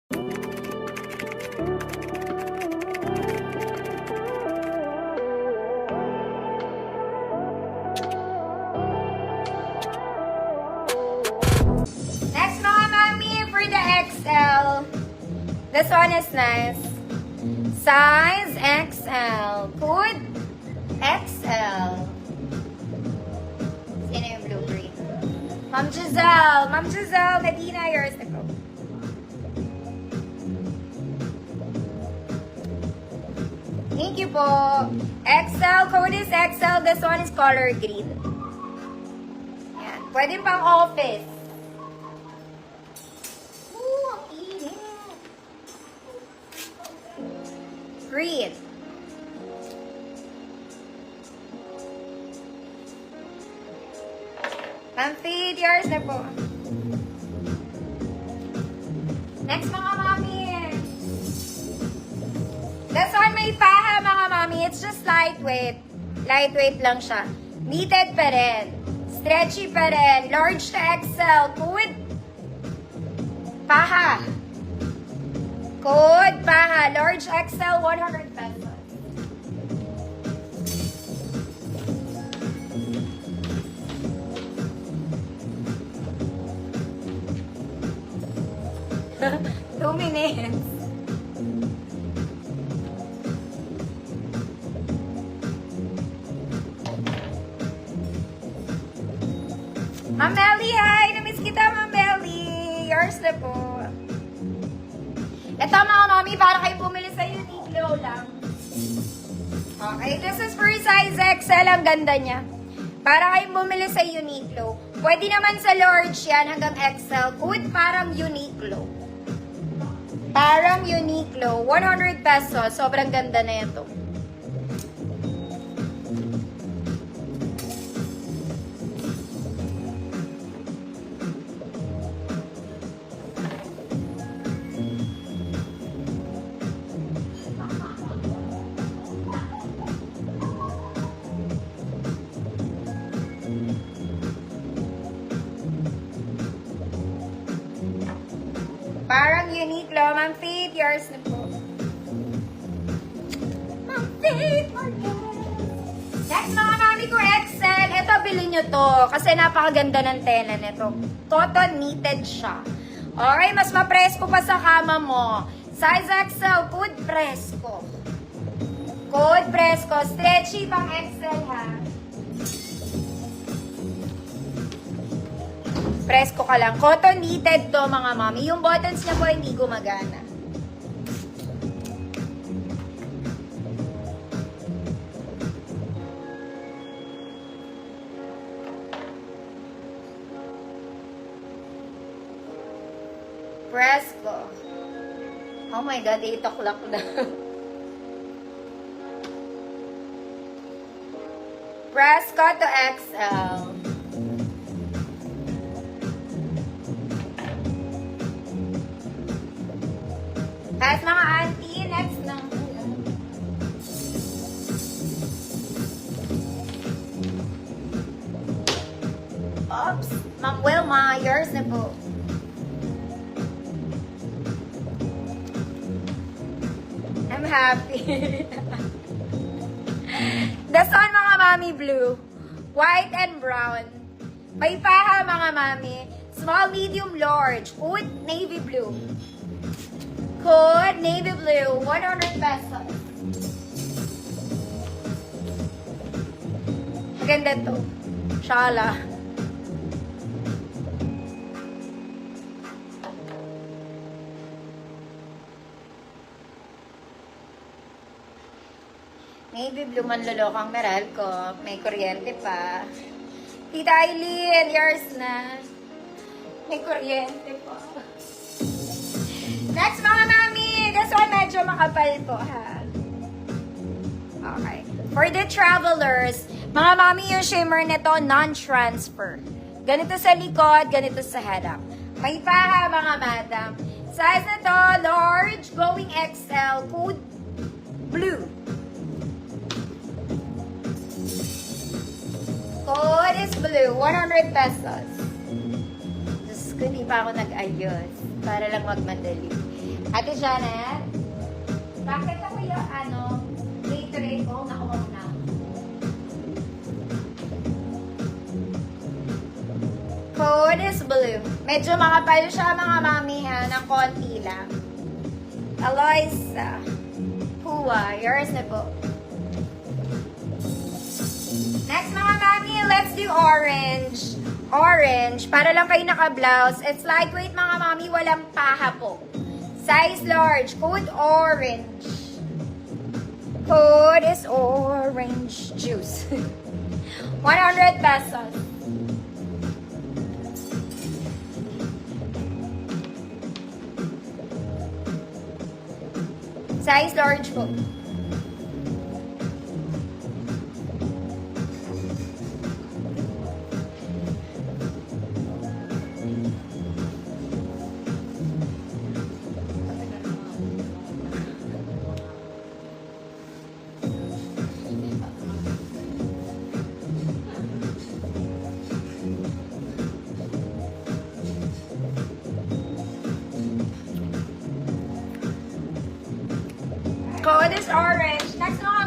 Next mga mami, for the XL. This one is nice. Size XL. Code XL. Sino yung blue green? Ma'am Giselle. Ma'am Giselle Medina, yours na po. Thank you po. XL, code is XL. This one is color green. Yan. Pwede pang office. Ooh, ang init. Green. Ma'am Faith, yours na po. Next mga mami. This one may paha mga mami. It's just lightweight. Lightweight lang siya. Knitted pa rin. Stretchy pa rin. Large to XL. Code. Paha. Code paha. Large XL, 100 pesos. Two minutes. Ma'am Melly, hi! Namiss kita, Ma'am Melly. Yours na po. Ito mga mami, para kayo bumili sa Uniqlo lang. Okay, this is for size XL. Ang ganda niya. Para kayo bumili sa Uniqlo. Pwede naman sa large yan hanggang XL. Good, parang Uniqlo. Parang Uniqlo. 100 pesos. Sobrang ganda na ito. Parang Uniqlo. Ma'am Faith, yours na po. Ma'am Faith, next mga mami ko, XL. Ito, bilhin nyo to. Kasi napakaganda ng tela nito. Cotton knitted siya. Okay, mas mapresko pa sa kama mo. Size XL, code presko. Code presko. Stretchy pang XL ha. Presko ka lang. Cotton knitted to mga mami. Yung buttons niya po hindi gumagana. Presko. Oh my God, 8 o'clock na. Presko to XL. Guys, mga auntie, next na. Oops, Ma'am Wilma, yours na po. I'm happy. This one, mga mami, blue. White and brown. May paha, mga mami. Small, medium, large. Wood, navy blue. Code navy blue, 100 pesos. Maganda to. Shala. Navy blue man lulokang meral ko. May kuryente pa. Tita Eileen, yours na. May kuryente pa. Next mga mami, this one medyo makapal po ha. Okay. For the travelers, mga mami yung shimmer nito non-transfer. Ganito sa likod, ganito sa harap. May paha mga madam. Size na to, large, going XL, code blue. Code is blue, 100 pesos. Diyos ko, hindi pa ako nag-ayos. Para lang magmadali. Ate Janet, bakit ako yung Gatorade ko? Nakuha na. Code is blue. Medyo makapal siya mga mami ha, ng konti lang. Eloisa. Hua, yours na po. Next mga mami, let's do orange. Orange, para lang kayo naka-blouse. It's lightweight mga mami, walang paha po. Size large, code orange. Code is orange juice. 100 pesos. Size large po. Code is orange. Next mga